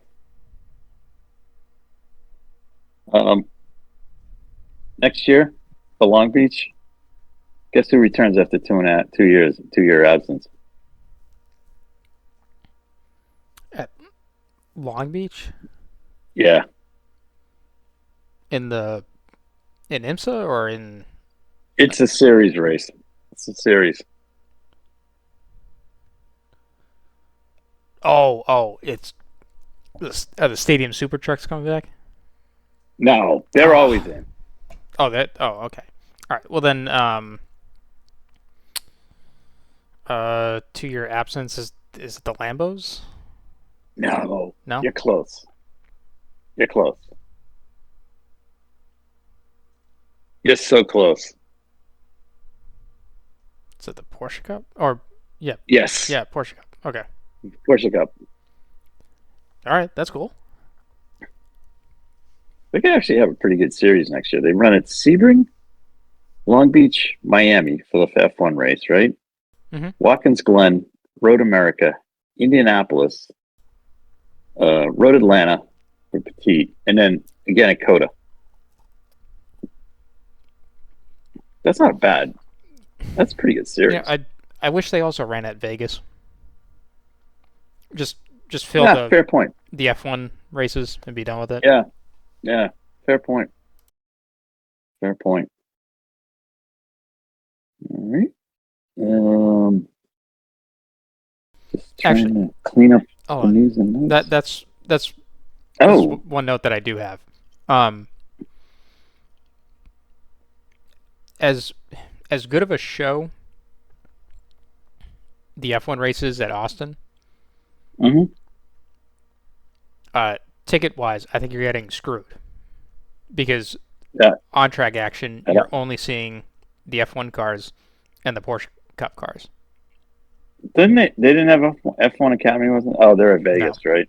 Next year for Long Beach, guess who returns after 2-year absence? At Long Beach? Yeah. In IMSA or in? It's a series race. It's a series. Oh, it's The stadium super trucks coming back? No, they're always in. Oh, okay. All right. Well then, 2-year absence is it the Lambos? No. No. You're close. You're close. You're so close. Is it the Porsche Cup? Or yeah, Yes. yeah, Porsche Cup. Okay. Porsche Cup. All right, that's cool. They could actually have a pretty good series next year. They run at Sebring, Long Beach, Miami for the F1 race, right? Mhm. Watkins Glen, Road America, Indianapolis, Road Atlanta for Petite, and then again at COTA. That's not bad. That's a pretty good series. Yeah, I wish they also ran at Vegas. Just fill Yeah, fair point. the F1 races and be done with it. Yeah, fair point. Fair point. All right. Just trying Actually, to clean up oh, the news and notes. That's Oh, one note that I do have. As good of a show the F1 races at Austin. hmm Ticket wise, I think you're getting screwed because Yeah. on track action Yeah. you're only seeing the F1 cars and the Porsche Cup cars. Didn't they? They didn't have F1 Academy, wasn't? Oh, they're at Vegas, right?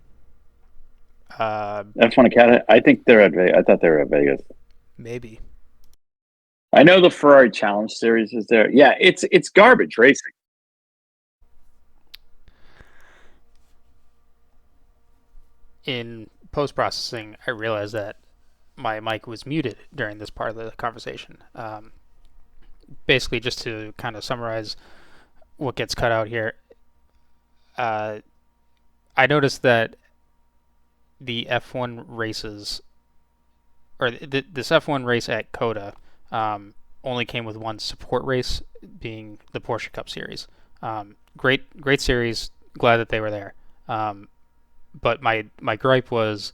F1 Academy. I think they're at Vegas. I thought they were at Vegas. Maybe. I know the Ferrari Challenge Series is there. Yeah, it's garbage racing. In post processing, I realized that my mic was muted during this part of the conversation. Basically, just to kind of summarize what gets cut out here, I noticed that the F1 races, or this F1 race at COTA, only came with one support race, being the Porsche Cup Series. Great series. Glad that they were there. But my gripe was,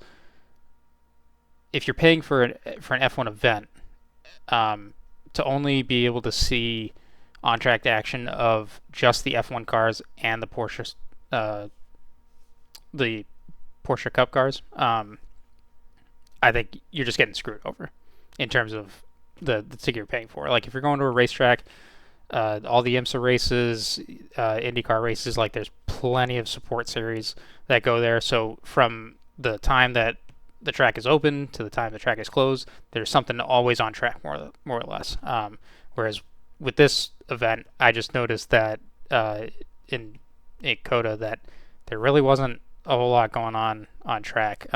if you're paying for an F1 event, to only be able to see on-track action of just the F1 cars and the Porsche Cup cars, I think you're just getting screwed over in terms of the ticket you're paying for. Like if you're going to a racetrack, all the IMSA races, IndyCar races, like there's plenty of support series that go there. So from the time that the track is open to the time the track is closed, there's something always on track, more or less. Whereas with this event, I just noticed that in COTA that there really wasn't a whole lot going on track,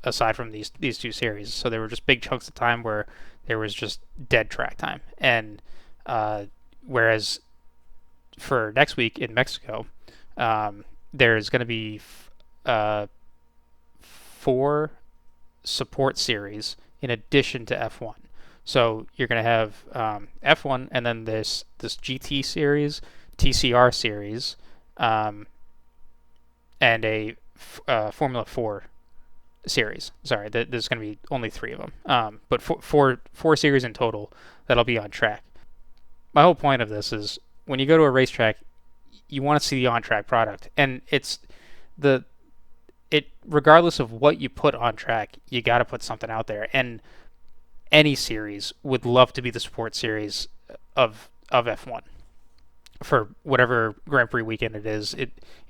aside from these two series. So there were just big chunks of time where there was just dead track time. And whereas for next week in Mexico, there's going to be 4 support series in addition to F1. So you're going to have F1 and then this GT series, TCR series, and a Formula 4 series. Sorry, there's going to be only 3 of them. But four series in total that'll be on track. My whole point of this is when you go to a racetrack, you want to see the on-track product, and regardless of what you put on track, you got to put something out there. And any series would love to be the support series of F1 for whatever Grand Prix weekend it is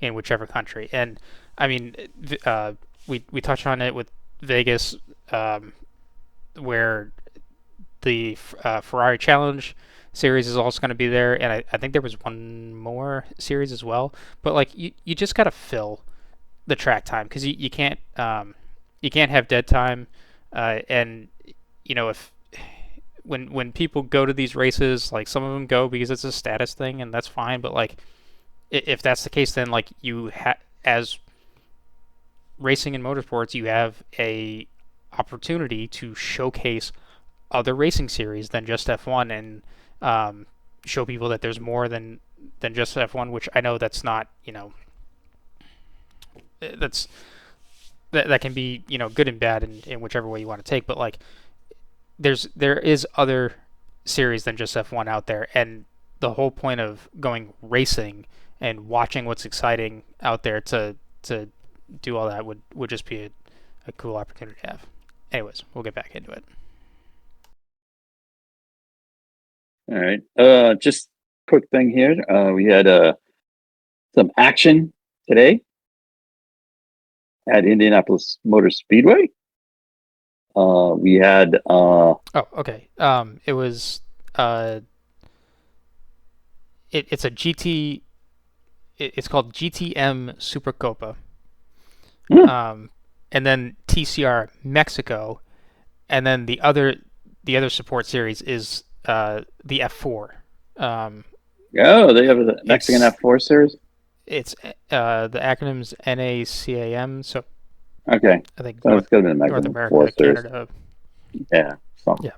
in whichever country. And I mean, we touched on it with Vegas, where the Ferrari Challenge series is also going to be there, and I think there was one more series as well. But like you just got to fill the track time, because you can't have dead time, and you know, if when people go to these races, like some of them go because it's a status thing, and that's fine. But like if that's the case, then like as racing and motorsports, you have a opportunity to showcase other racing series than just F1, and show people that there's more than just F1, which I know that's not, that can be good and bad in whichever way you want to take. But like there is other series than just F1 out there, and the whole point of going racing and watching what's exciting out there to do all that would just be a cool opportunity to have. Anyways, we'll get back into it. All right. Just quick thing here. We had some action today at Indianapolis Motor Speedway. We had Oh, okay. It was it's a GT. It's called GTM Super Copa. And then TCR Mexico, and then the other support series is the F4. they have a Mexican F4 series. It's the acronym's NACAM. So Okay, I think so it's going to be the North Mexican America, F4 series. Canada. Yeah. Something.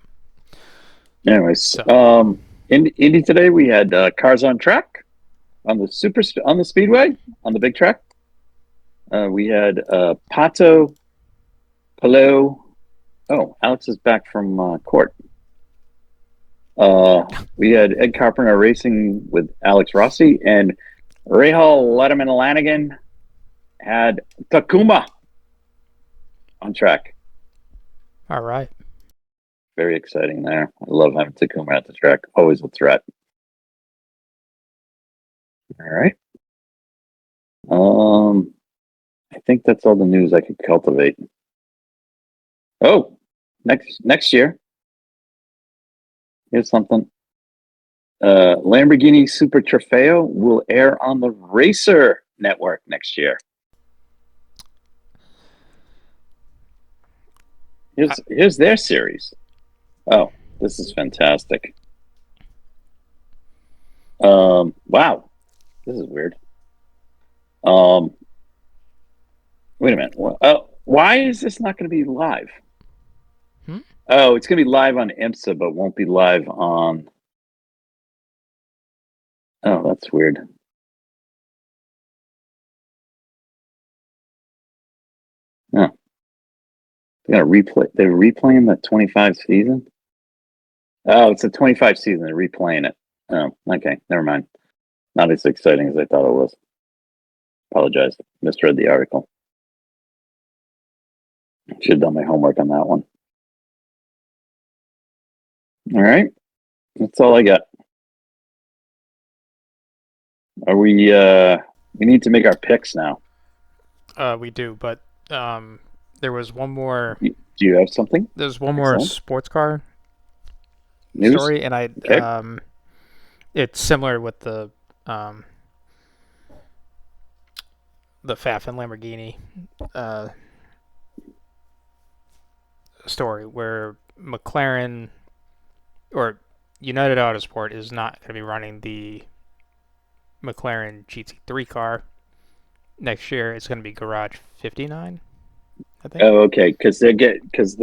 Yeah. Anyways, So. Indy today we had cars on track on the speedway on the big track. We had Pato Palo. Oh, Alex is back from court. We had Ed Carpenter racing with Alex Rossi, and Rahal Letterman Lanigan had Takuma on track. All right. Very exciting there. I love having Takuma at the track. Always a threat. All right. I think that's all the news I could cultivate. Oh, next year. Here's something. Lamborghini Super Trofeo will air on the Racer Network next year. Here's their series. Oh, this is fantastic. Wow, this is weird. Wait a minute. Why is this not going to be live? Oh, it's going to be live on IMSA, but won't be live on. Oh, that's weird. Oh. They're replaying the 25 season? Oh, it's a 25 season. They're replaying it. Oh, okay. Never mind. Not as exciting as I thought it was. Apologize. Misread the article. Should have done my homework on that one. All right. That's all I got. Are we need to make our picks now. We do, but there was one more. Do you have something? There's one more sports car news story, and it's similar with the Pfaff and Lamborghini story, where McLaren or United Autosport is not going to be running the McLaren GT3 car next year. It's going to be Garage 59, I think. Oh, okay, because they're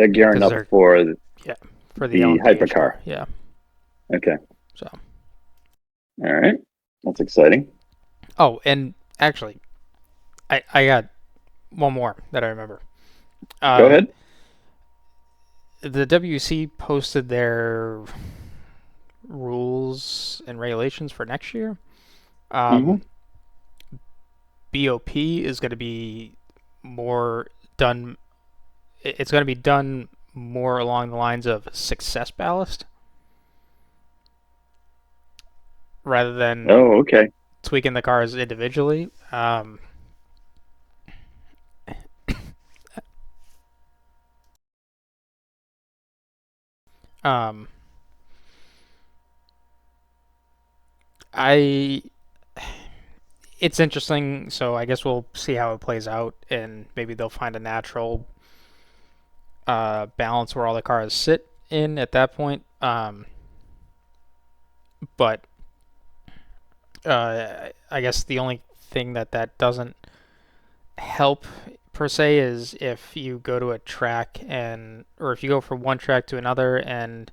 gearing up for the hypercar. Yeah. Okay. So. All right, that's exciting. Oh, and actually, I got one more that I remember. Go ahead. The WC posted their rules and regulations for next year. BOP is going to be more done. It's going to be done more along the lines of success ballast, rather than tweaking the cars individually. It's interesting, so I guess we'll see how it plays out, and maybe they'll find a natural balance where all the cars sit in at that point. But I guess the only thing that doesn't help per se is if you go to a track or if you go from one track to another and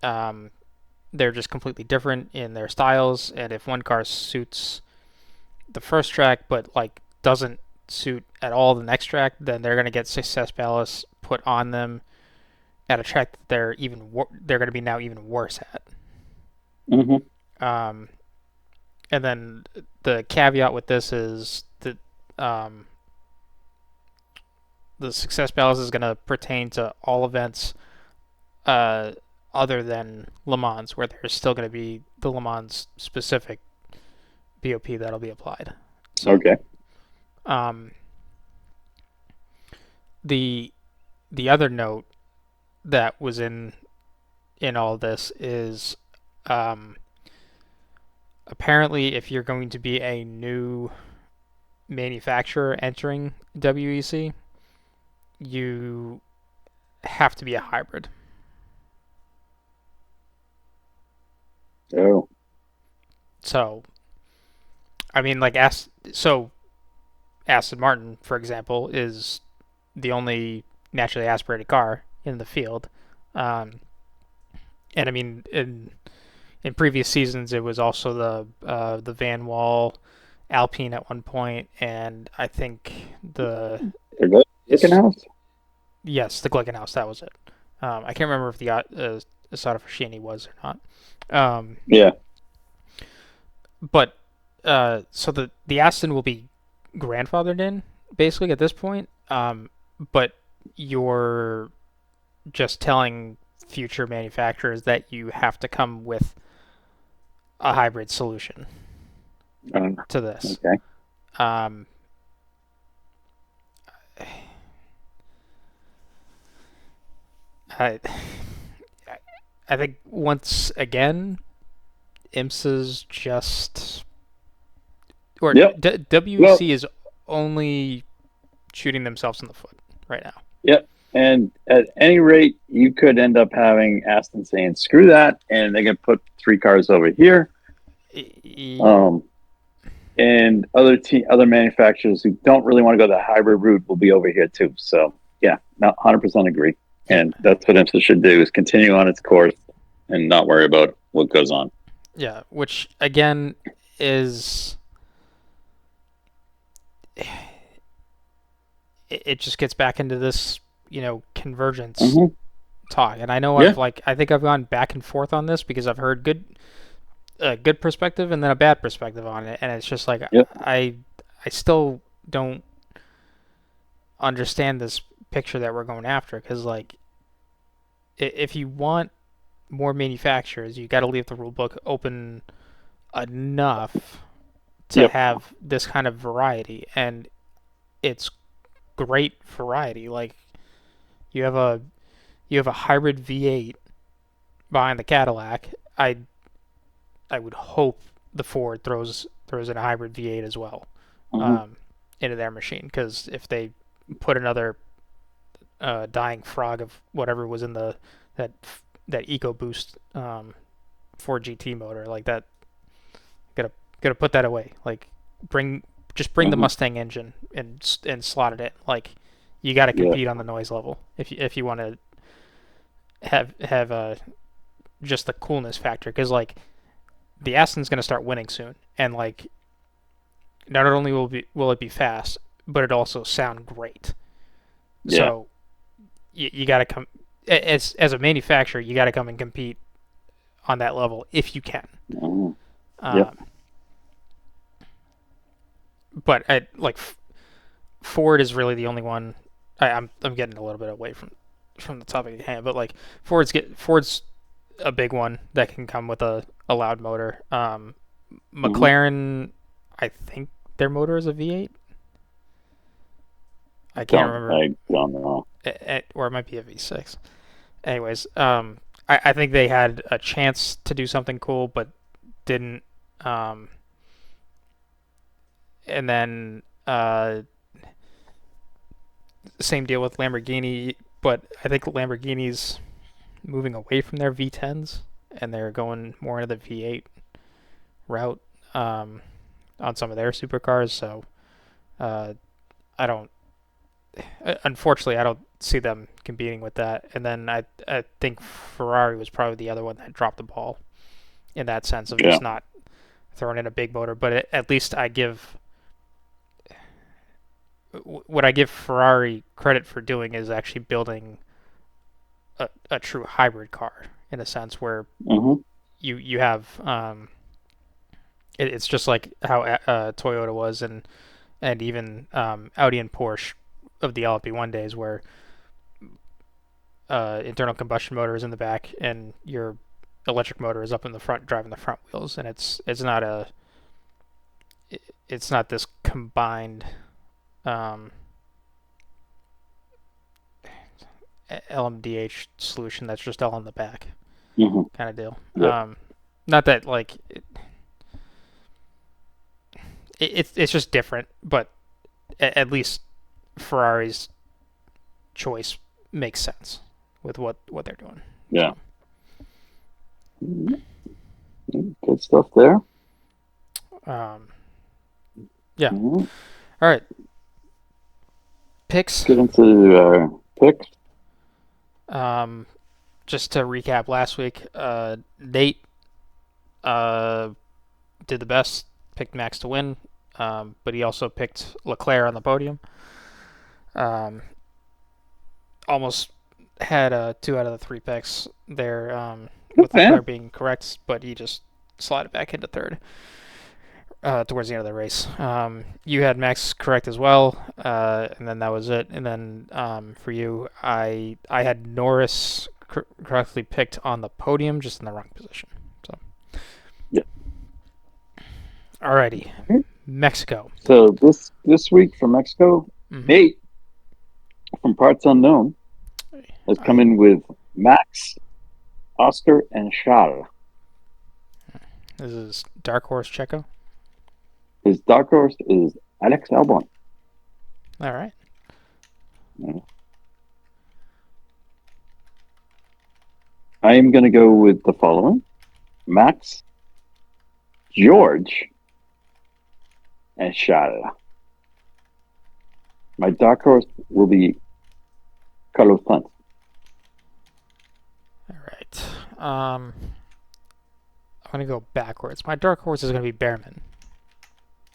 they're just completely different in their styles, and if one car suits the first track but like doesn't suit at all the next track, then they're going to get success ballast put on them at a track that they're going to be now even worse at. Mm-hmm. And then the caveat with this is that the success ballast is going to pertain to all events other than Le Mans, where there's still going to be the Le Mans specific BOP that'll be applied. So, Okay. The other note that was in all this is apparently if you're going to be a new manufacturer entering WEC, you have to be a hybrid. Oh. So, I mean, like, Aston Martin, for example, is the only naturally aspirated car in the field. And I mean, in previous seasons, it was also the Van Wall Alpine at one point, and I think the Glickenhaus? Yes, the Glickenhaus, that was it. I can't remember if the Asada Fascini was or not. Yeah. But so the Aston will be grandfathered in basically at this point. But you're just telling future manufacturers that you have to come with a hybrid solution to this. Okay. I think once again, IMSA's just or Yep. WEC is only shooting themselves in the foot right now. Yep. And at any rate, you could end up having Aston saying, "Screw that," and they can put 3 cars over here. And other manufacturers who don't really want to go the hybrid route will be over here too. So yeah, 100% agree. And that's what IMSA should do, is continue on its course and not worry about what goes on. Yeah, which again is it just gets back into this, convergence talk. And I know I think I've gone back and forth on this because I've heard a good perspective and then a bad perspective on it, and it's just like I still don't understand this picture that we're going after, because like if you want more manufacturers, you got to leave the rule book open enough to have this kind of variety, and it's great variety. Like you have a hybrid V8 behind the Cadillac. I would hope the Ford throws in a hybrid V8 as well into their machine, because if they put another dying frog of whatever was in that EcoBoost Ford GT motor, like that, gotta put that away. Like bring the Mustang engine and slot it in. Like you got to compete on the noise level if you want to have just the coolness factor, because like the Aston's going to start winning soon, and like not only will it be fast, but it also sound great. Yeah. So you got to come as a manufacturer, you got to come and compete on that level if you can. But Ford is really the only one. I'm getting a little bit away from the topic at hand, but like Ford's a big one that can come with a loud motor. McLaren, I think their motor is a V8. I can't remember. I don't know. Or it might be a V6. Anyways, I think they had a chance to do something cool, but didn't. And then same deal with Lamborghini, but I think Lamborghini's moving away from their V10s, and they're going more into the V8 route on some of their supercars. So unfortunately, I don't see them competing with that. And then I think Ferrari was probably the other one that dropped the ball in that sense of just not throwing in a big motor. But at least I give what I give Ferrari credit for doing is actually building a true hybrid car in a sense where you have it's just like how Toyota was and even Audi and Porsche of the LMP1 days where internal combustion motor is in the back and your electric motor is up in the front driving the front wheels, and it's not this combined LMDH solution that's just all in the back kind of deal. Yep. Not that like it's just different, but at least Ferrari's choice makes sense with what they're doing. Yeah. Good stuff there. Yeah. All right. Picks. Get into picks. Just to recap last week, Nate did the best, picked Max to win, but he also picked Leclerc on the podium. Almost had 2 out of the 3 picks there, with Leclerc being correct, but he just slid back into third towards the end of the race. You had Max correct as well, and then that was it. And then for you, I had Norris correctly picked on the podium, just in the wrong position. So, yeah. Alrighty, Mexico. So this week from Mexico, Nate from Parts Unknown has come in with Max, Oscar, and Charles. This is Dark Horse Checo. His dark horse is Alex Albon. All right. Yeah. I am going to go with the following: Max, George, and Charles. My dark horse will be Carlos Sainz. All right. I'm going to go backwards. My dark horse is going to be Behrman.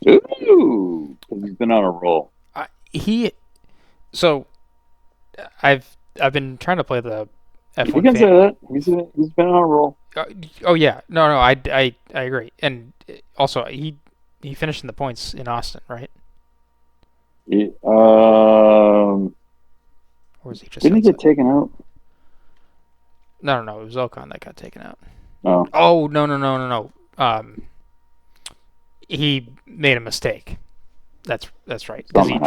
Ooh, he's been on a roll. I've been trying to play the F1. You can say that. He's been on a roll. Oh yeah, no, I agree, and also he finished in the points in Austin, right? Or was he just? Didn't he get taken out? No, it was Ocon that got taken out. Oh. Oh no. He made a mistake. That's right. Because he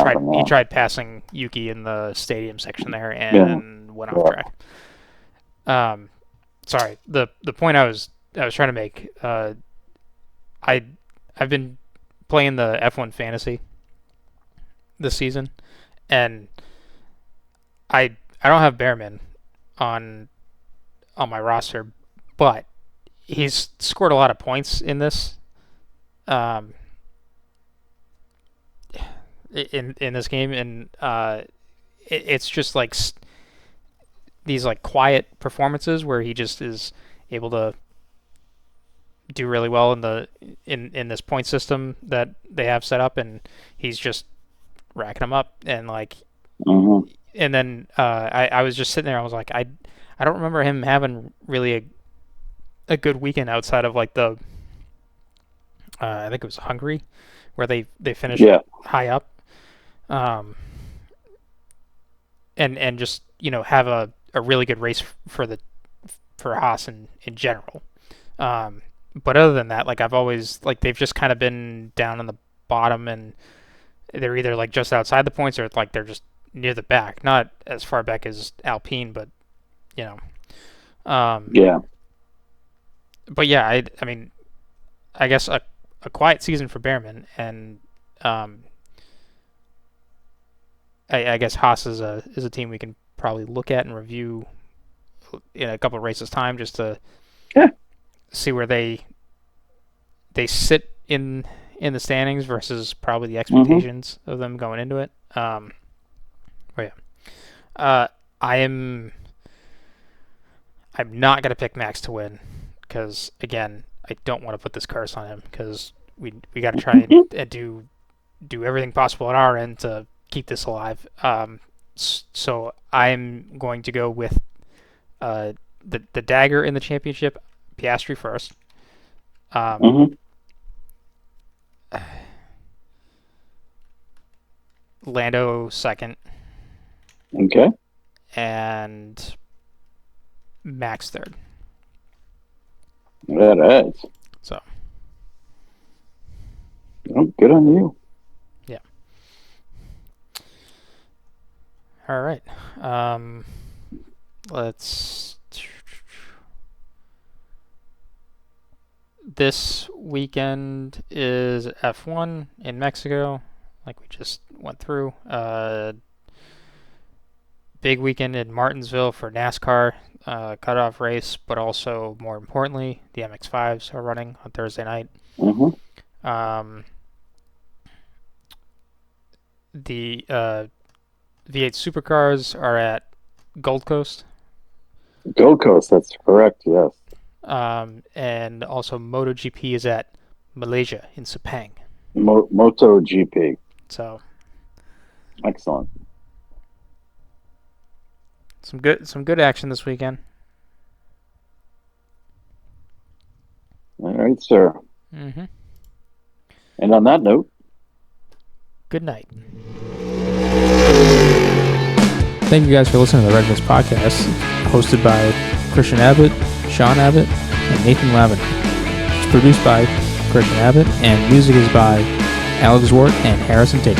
tried passing Yuki in the stadium section there and went off track. Sorry. The point I was trying to make. I've been playing the F1 Fantasy this season, and I don't have Behrman on my roster, but he's scored a lot of points in this. In this game, and it's just like these like quiet performances where he just is able to do really well in this point system that they have set up, and he's just racking them up, and like and then I was just sitting there, I was like, I don't remember him having really a good weekend outside of like the I think it was Hungary where they finished high up, and just have a really good race for Haas in general. But other than that, like I've always like they've just kind of been down on the bottom, and they're either like just outside the points or like they're just near the back, not as far back as Alpine, but But yeah, I mean, I guess a quiet season for Behrman, and I guess Haas is a team we can probably look at and review in a couple of races time, just to see where they sit in the standings versus probably the expectations of them going into it. I'm not gonna pick Max to win because again, I don't want to put this curse on him because we got to try and do everything possible on our end to keep this alive. So I'm going to go with the dagger in the championship, Piastri first. Lando second. Okay. And Max third. That adds. So. Oh, good on you. Yeah. All right. This weekend is F1 in Mexico, like we just went through. Big weekend in Martinsville for NASCAR, cutoff race, but also, more importantly, the MX-5s are running on Thursday night. The V8 supercars are at Gold Coast. Gold Coast, that's correct, yes. And also MotoGP is at Malaysia in Sepang. MotoGP. So excellent. Some good action this weekend. All right, sir. Mm-hmm. And on that note, good night. Thank you guys for listening to the Red Mist Podcast, hosted by Christian Abbott, Sean Abbott, and Nathan Lavin. It's produced by Christian Abbott, and music is by Alex Wart and Harrison Tate.